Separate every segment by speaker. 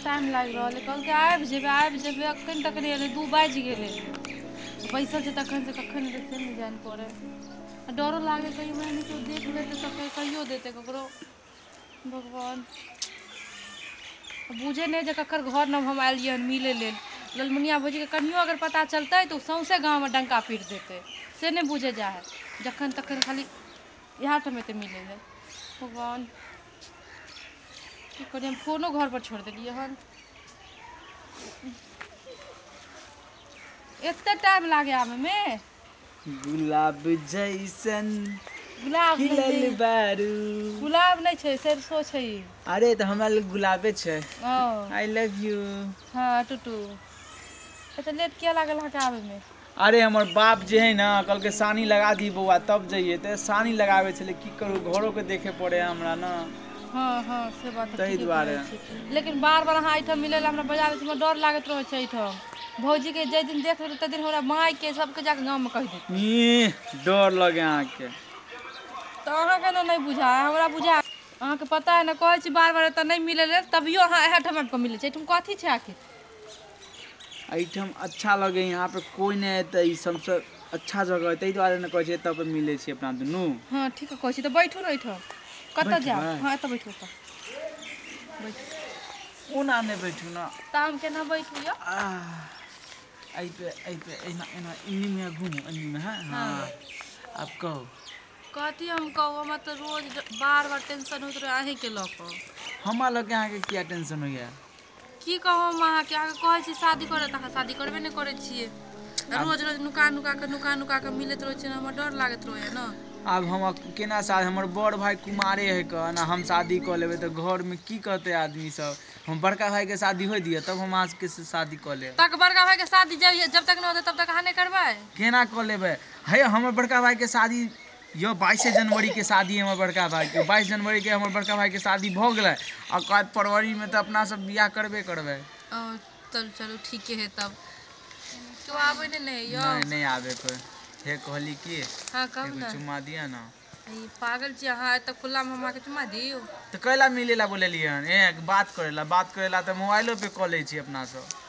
Speaker 1: time लाग रहा है कल के आबि जेबे अखन तक नहीं एले 2 बाजि गेले बैसल छै तखन से कखन से नहीं जान पड़े डरो लागे कहीं मैं नहीं तो देख लेते तो कहियो देते ककरो भगवान बुझे नहीं जे ककर घर न हम आलिए मिले लेल ललमुनिया भौजी के कनियो अगर पता चलते तो सौंसे गाँव में डंका पीट देते से नहीं बुझे जा है जखन तखन खाली यहाँ ठमे तो मिले ले भगवान की करिए हम फोनो घर पर छोड़ दिलिए हन इतना टाइम लागे आवे में
Speaker 2: गुलाब जैसन
Speaker 1: गुलाब
Speaker 2: खिलल बारू
Speaker 1: गुलाब नहीं छे सरसों छे
Speaker 2: अरे तो हमरा लग गुलाबे छे
Speaker 1: ओ
Speaker 2: आई लव यू
Speaker 1: हां टुटू तो लेट किया लागल है आवे में
Speaker 2: अरे हमर बाप जे है ना कल के सानी लगा दी बउआ तब जाइए तो सानी लगावे छले की करू घरों के देखे पड़े हमरा ना
Speaker 1: हां से बात
Speaker 2: तही दुआरे
Speaker 1: लेकिन बार-बार हां इठम मिलेला हमरा बाजार में डर लागत रहे छै इठम भौजी के जे दिन देख लेते दिन हमरा माई के सबके जाके गांव में कह दे
Speaker 2: डर लगे आहाँ के
Speaker 1: तो अहाँ के नहीं बुझा हमरा बुझा अहाँ के पता है ना कहै छी बार-बार त नहीं मिले तभियो अहाँ एहा ठम को मिले छै तुम कथि छै आखिर
Speaker 2: एठम अच्छा लगे यहाँ पे कोई नहीं है सबसे अच्छा जगह है तई द्वारे न कहै छै तब पे मिले छी अपना दुनू
Speaker 1: हां ठीक है कहै छी त बैठू न इठम कत जा हां त बैठू त बैठ
Speaker 2: ओना नहीं बैठू ना
Speaker 1: ताम के ना बैठू यो
Speaker 2: आई पे एना एना इन्हीं में घूमो इन्हीं में हां आप कहो
Speaker 1: कथी हम कहू हम तो रोज बार-बार टेंशन होत रहे आहे के लक
Speaker 2: हमरा लगे अहाँ के क्या टेंशन होइया
Speaker 1: की कहू हम अहाँ के आगे कहै छी शादी करे त शादी करबे नहीं करे छिए रोज-रोज नुका के मिलत रहे छै हमरा डर लागत रहे न
Speaker 2: अब हम केना शादी हमर बड़ भाई कुमारे है क ना हम शादी कर लेबे तो घर में की कहते आदमी सब हम बड़का भाई के शादी हो दिए तब हम आज के शादी कर ले
Speaker 1: तक बड़का भाई के शादी जब तक न होते तब तक अहाँ नहीं करबै
Speaker 2: केना कर लेबे है हमर बड़का भाई के शादी यो 22 जनवरी के शादी हमर बड़का भाई के 22 जनवरी के हमर बड़का भाई के शादी भ गेलै आ काज फरवरी में तो अपना सब बियाह करबे करबे
Speaker 1: चलो ठीक है तब तो आवे नहीं यो
Speaker 2: नहीं आवे कोई हे कहली की
Speaker 1: हां कहू ना
Speaker 2: चुम्मा दिया ना
Speaker 1: ई पागल छी अहाँ त खुला में हमरा के चुम्मा दियो
Speaker 2: तो कैला मिलेला बोलेलिए एक बात करेला तो मोबाइलो पे कॉल लै छी अपना सब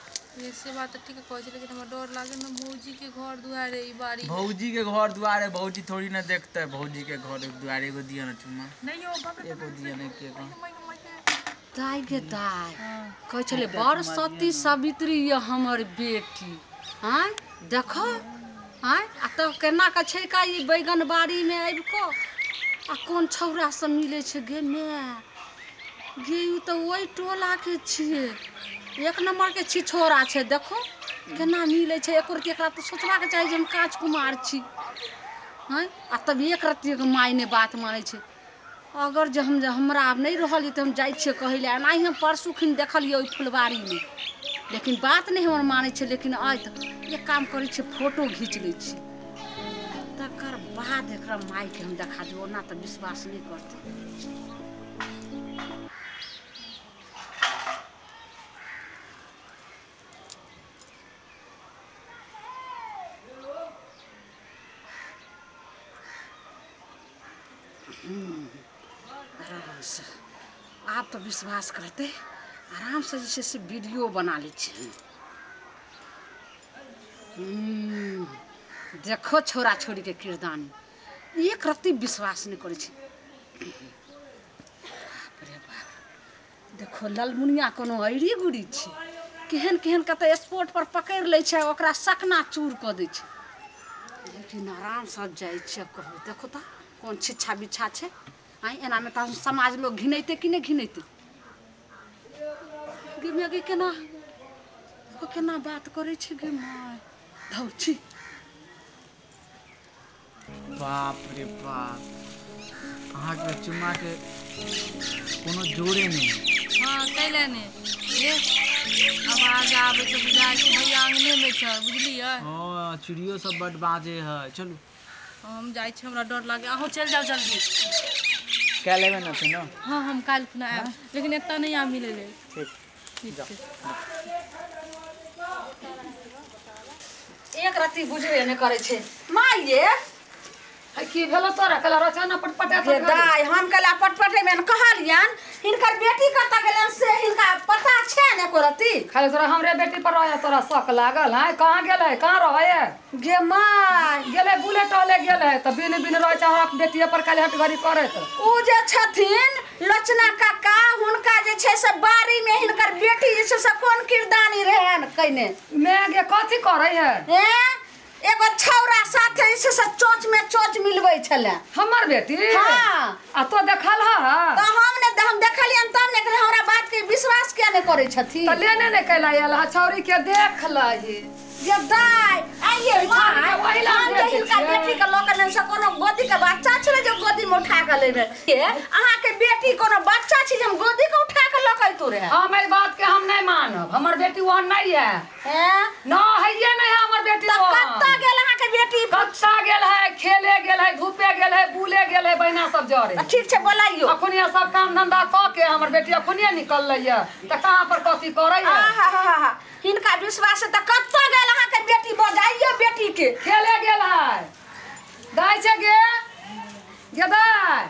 Speaker 1: ये से बात ठीक है कहै छी लेकिन हमरा डर लागे न भौजी के घर दुआरे ई बारी
Speaker 2: भौजी के घर दुआरे भौजी थोड़ी ना देखते भौजी के घर दुआरे एगो दिया ना चुम्मा
Speaker 1: नहीं यो बाप रे
Speaker 2: एगो दिया नहीं के
Speaker 3: दाई गे दाई कहै छले बड़ सती सावित्री ये हमर बेटी हां देखो हां आ तो केना का छै का ई बैगन बाड़ी में आबि को आ कोन छौरा से मिले छै गे मैं गे यू तो ओई टोला के छिए एक नंबर के छी छोरा छै देखो केना मिले छै एक रति एकरा तो सोचबा के चाही जे हम काज कुमार छी हां आ तब एक रति के माय ने बात माने छै अगर जे हमरा अब नहीं रहल त हम जाय छिए कहै ले एनाही हम परसू खिन देखलिए ओई फुलबाड़ी में लेकिन बात नहीं हमर माने छै लेकिन आज तक ये काम करे छै फोटो खींच ले छी तकर बाद एकरा माय के हम देखा देबो ना त विश्वास नहीं करते आराम से आप तो विश्वास करते आराम से जैसे से वीडियो बना ले देखो छोरा छोरी के किरदानी एक रत्ती विश्वास नहीं करे देखो ललमुनिया कोनो अइरी गुड़ी छी केहन केहन कते स्पॉट पर पकड़ ले छै ओकरा सकना चूर क दै छै लेकिन आराम से जाय छै कहू देखो त कौन छिछा बिछा छै आई एना में त समाज लोग घिनैते कि नहीं घिनैते गे मैं गे केना बात करे छै गे माय धौ छी
Speaker 2: बाप रे बाप अहाँ के चुम्मा के कोनो जोड़े नहीं
Speaker 1: हां कैले ने ये आवाज आवे छै बुझाय छै भैया आंगने में छै बुझलिए
Speaker 2: हां चिड़ियो सब बड बाजे है चलू
Speaker 1: हम जाय छी हमरा डर लागे अहो चल जाओ जल्दी
Speaker 2: क्या लेबे ना थे ना
Speaker 1: हां हम काल खुना आएब लेकिन एता नहीं आ मिले ले
Speaker 2: ठीक
Speaker 3: एक रत्ती बुझबे नहीं करे छै माय ये की भेलो तोरा कला रचना पटपटा
Speaker 4: के दाई हम कला पटपटे में कहलियन हिनकर बेटी कत गेलन से हिनका पता छै ने
Speaker 3: एको रती
Speaker 4: खाली तोरा हमरे बेटी पर रहे तोरा शक लागल है कहाँ गेले कहाँ रहे
Speaker 3: गे माय
Speaker 4: गेले बुलेट वाले गेले त बिन बिन रहे चाहे बेटिए पर खाली हट घड़ी करे त
Speaker 3: उ जे छथिन लचना काका हुनका जे छै से बारी में हिनकर बेटी जे छै से कोन किरदानी रहन कइने
Speaker 4: मैं गे कथी करे है
Speaker 3: एगो छौरा साथे जे छै से चोच में चोच मिलबै छले
Speaker 4: हमर बेटी
Speaker 3: हां
Speaker 4: आ तो देखल है
Speaker 3: त हम देखलियन तब ने हमरा बात के विश्वास किया ने करे छथि
Speaker 4: त लेने ने कैला आयल छौरी के देख लही
Speaker 3: ये दाई आइए
Speaker 4: माय वही लाग
Speaker 3: हिनका बेटी के लोकन से कोनो गोदी के बच्चा छले जे गोदी में उठा के लेबे अहाँ के बेटी कोनो बच्चा छी जे हम गोदी के उठा के लकै तो रे
Speaker 4: हम ए बात के हम नहीं मानब हमर बेटी वो नहीं है ना है ये नहीं है हमर बेटी वो
Speaker 3: कत्ता गेल अहाँ के बेटी
Speaker 4: कत्ता गेल है खेले गेल है धूपे गेल है बुले गेल है बहिना सब जरे
Speaker 3: ठीक छै बोलाइयो
Speaker 4: अखन ये सब काम धंधा क के हमर बेटी अखनिए निकल लइया त कहां पर कथी करे है
Speaker 3: आहा हिनका विश्वास त कत्ता गेल अहाँ के बेटी बजाइयो बेटी के
Speaker 4: खेले गेल है दाई छै गे दाई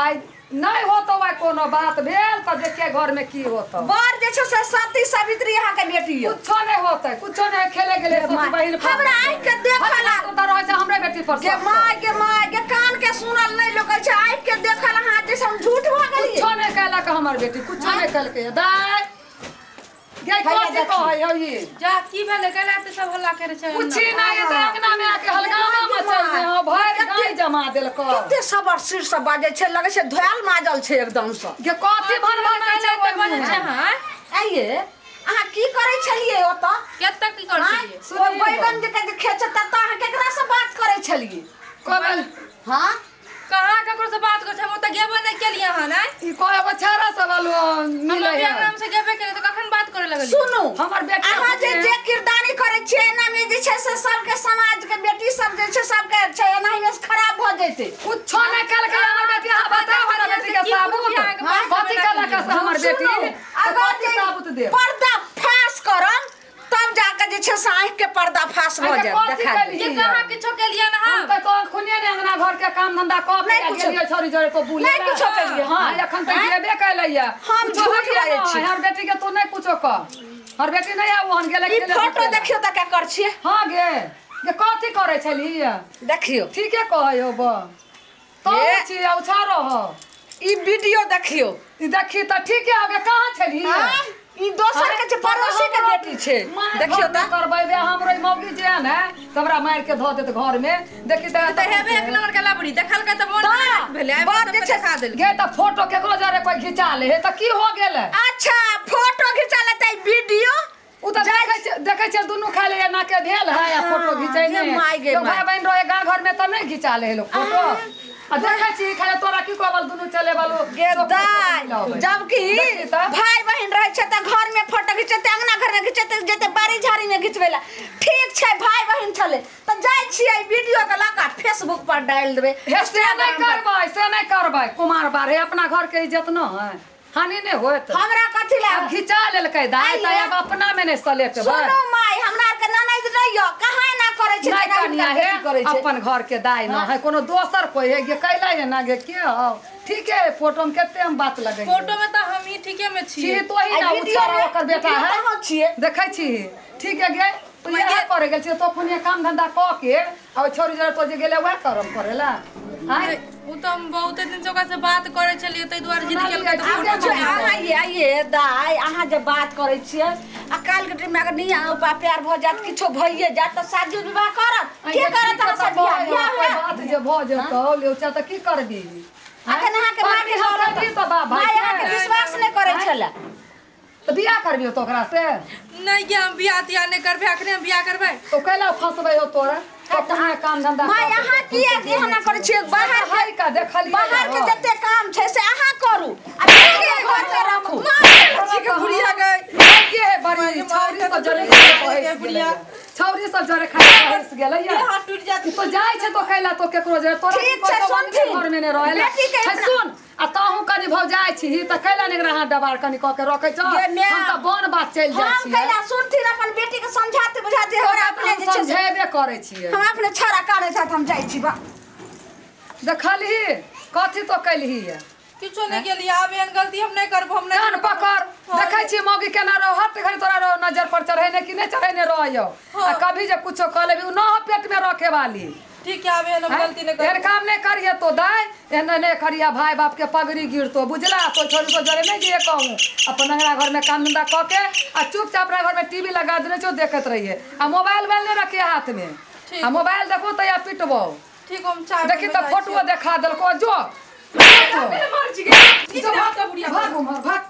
Speaker 4: आई नहीं होतो भाई कोनो बात भेल त देखे घर में की होतो
Speaker 3: बार जे छै से सती सावित्री अहाँ के बेटी है
Speaker 4: कुछो नहीं होतै कुछो नहीं खेले गेले सब बहिन
Speaker 3: हमरा आइ के देखला
Speaker 4: तो रहे छै हमरे बेटी पर
Speaker 3: के माय के कान के सुनल नहीं लोकै छै आइ के देखल अहाँ जे हम झूठ भ गेलिए
Speaker 4: कुछो नहीं कहला के हमर बेटी कुछो नहीं कहल के दाई गे कथी कहै हो ये
Speaker 1: जा की भेले कहला त सब हल्ला करे छै
Speaker 4: कुछ नहीं त अंगना में आके हलगामा मचल दे हो भर गाय जमा देलक
Speaker 3: कते सबर सिर से बाजे छै लगे छै धोयल माजल छै एकदम से
Speaker 4: गे कथी भन
Speaker 1: बने छै हां
Speaker 3: आइए अहाँ की करै छलिए ओत
Speaker 1: केत्ता की करै छलिए
Speaker 3: ओ बैगन जे के खेचत त अहाँ केकरा से बात करै छलिए
Speaker 4: कोबल
Speaker 3: हां
Speaker 1: कहां ककरो से बात कर छै हम त गेबो नहीं केलिए हां ना
Speaker 4: ई कोई बछारा सब वालो मिले है
Speaker 1: नाम से गेबे केले त कखन बात करे लगलिए
Speaker 3: सुनु
Speaker 4: हमर बेटी
Speaker 3: अहाँ जे किरदानी करै छियै ना में जे छै से सबके समाज के बेटी सब जे छै सबके छै एनाही में खराब भ जैते
Speaker 4: कुछो नहीं कहल के हमर बेटी हां बता हमर बेटी के साबुत कथी कहला के हमर बेटी
Speaker 3: अगर जे
Speaker 4: साबुत दे
Speaker 3: पर्दा फास करम तब जाके जे छै से आँख के पर्दा फास भ जाए देखा
Speaker 1: ये कहां किछो केलिए ना
Speaker 4: हम त खुनिए ने अंगना घर के काम धंधा क के गेलिए छोरी जोरे को बुले
Speaker 3: नहीं कुछो केलिए हां
Speaker 4: एखन त गेबे कैलैया
Speaker 3: हम झूठ बाजै छी
Speaker 4: हर बेटी के तू नहीं कुछो क हर बेटी नहीं आउ हन गेले
Speaker 3: ई फोटो देखियो त का कर छिए
Speaker 4: हां गे कथी करे छली
Speaker 3: देखियो
Speaker 4: ठीके कहयो ब तो छी आउ छारो हो
Speaker 3: ई वीडियो देखियो
Speaker 4: ई देखी त ठीके आगे कहां छली
Speaker 3: ई दोसर के छै पड़ोसी के बेटी छै देखियो त
Speaker 4: करबै बे हमरो मौगी जे है ना सबरा मार के ध देत घर में देखी त
Speaker 1: हेबे एक नंबर के लाबड़ी देखल के त मन भेले
Speaker 3: बात जे छै
Speaker 1: खा देल
Speaker 4: गे त फोटो केकरो जरे कोई खिचा ले हे त की हो गेले
Speaker 3: अच्छा फोटो खिचा लेतै वीडियो
Speaker 4: उ त देखै छै दुनु खाली एना के भेल है या फोटो खिचै नै तो भाई बहन रहे गांव घर में त नहीं खिचा ले लोग फोटो आ देखै छी खाली तोरा की कहबल दुनु चले वालो
Speaker 3: गे दाई जबकि भाई बहन रहे छै त घर में फोटो खिचते अंगना घर में खिचते जेते बारी झाड़ी में खिचबेला ठीक छै भाई बहन चले त जाय छियै वीडियो के लगा फेसबुक पर डाल देबे
Speaker 4: से नहीं करबै कुमार बारे अपना घर के इज्जत न है हानि नहीं होत
Speaker 3: हमरा कथि ला
Speaker 4: खिचा लेलकै दाई त अब अपना में नहीं सलेट बा
Speaker 3: सुनो माय हमरा के ननद रहियो कहां ना करे छै
Speaker 4: नहीं कनिया है अपन घर के दाई न है कोनो दोसर कोई है ये कैला है ना गे के हो ठीक है फोटो में केते हम बात लगे
Speaker 1: फोटो में त हम ही ठीके में छी
Speaker 4: तो ही ना उचारा ओकर बेटा है
Speaker 3: कहां छियै
Speaker 4: देखै छी ठीक है गे तू यह करे गेल छी तो खुनिया काम धंधा क के आ छोरी जरे तो जे गेले वह करम करेला हां
Speaker 1: उ त हम बहुत दिन से ओकरा से बात करे छलिए तै दुआरे जिद केल के फोटो
Speaker 3: आइए दाई अहाँ जे बात करे छियै आ काल के टाइम में अगर नहीं प्यार भ जात किछो भइए जात त शादी विवाह करत के करत अहाँ सब बियाह
Speaker 4: बात जे भ जतो लेउचा त की करबी
Speaker 3: अखन अहाँ के माटी
Speaker 4: हरदी तो बा भाई
Speaker 3: भाई अहाँ के विश्वास नहीं करे छला
Speaker 4: त बियाह करबियो तो ओकरा से
Speaker 1: नहीं के हम बियाह तिया नहीं करबे अखने हम बियाह करबे
Speaker 4: तो कैला फसबै हो तोरा तो काम धंधा
Speaker 3: भाई अहाँ किया दिहना करे छियै बाहर
Speaker 4: भाई का देखलिए
Speaker 3: बाहर के जते काम छै से अहाँ करू आ के घर में रखू
Speaker 1: छी के बुढ़िया गई
Speaker 4: के बड़ी छौरी सब जरे खाए बुढ़िया छौरी सब जरे खाए हंस गेलै या
Speaker 1: हाथ टूट जात
Speaker 4: तो जाय छै तो कैला तो केकरो जे तोरा
Speaker 3: ठीक छै सुन
Speaker 4: घर में ने रहेला सुन आ ताहू कनी भौ जाय छी त कैला ने हाथ डबार कनी क के रखै छ हम त बन बात चल जाय छी
Speaker 3: हम कैला सुनथिन अपन बेटी के समझाते बुझाते हमरा अपने जे छै
Speaker 4: समझेबे करै छी
Speaker 3: हम अपने छोरा काढ़े साथ हम जाय छी बा
Speaker 4: देखलही कथी तो कैलही
Speaker 1: किछो नहीं केलिए आब एहन गलती हम नहीं करब हम नहीं
Speaker 4: कान पकड़ देखै छी मौगी केना रहो हर घड़ी तोरा रहो नजर पर चढ़ैने कि नहीं चढ़ैने रहियो आ कभी जे कुछो कह लेबी न हो पेट में रखे वाली
Speaker 1: ठीक है आब एहन हम गलती नहीं
Speaker 4: एहन
Speaker 1: करब
Speaker 4: काम नहीं करिए तो दाई एहन नहीं करिया भाई बाप के पगड़ी गिरतो बुझला तो छोरी को जरे नहीं जे कहूं अपन अंगना घर में काम धंधा क के आ चुपचाप अपना घर में टीवी लगा देने छो देखत रहिए आ मोबाइल नहीं रखिए हाथ में आ मोबाइल देखो तो या पिटबो
Speaker 1: ठीक हम चाय
Speaker 4: देखी तो फोटो देखा देलको जो
Speaker 1: मेरे मर जी गई
Speaker 4: भाग भाग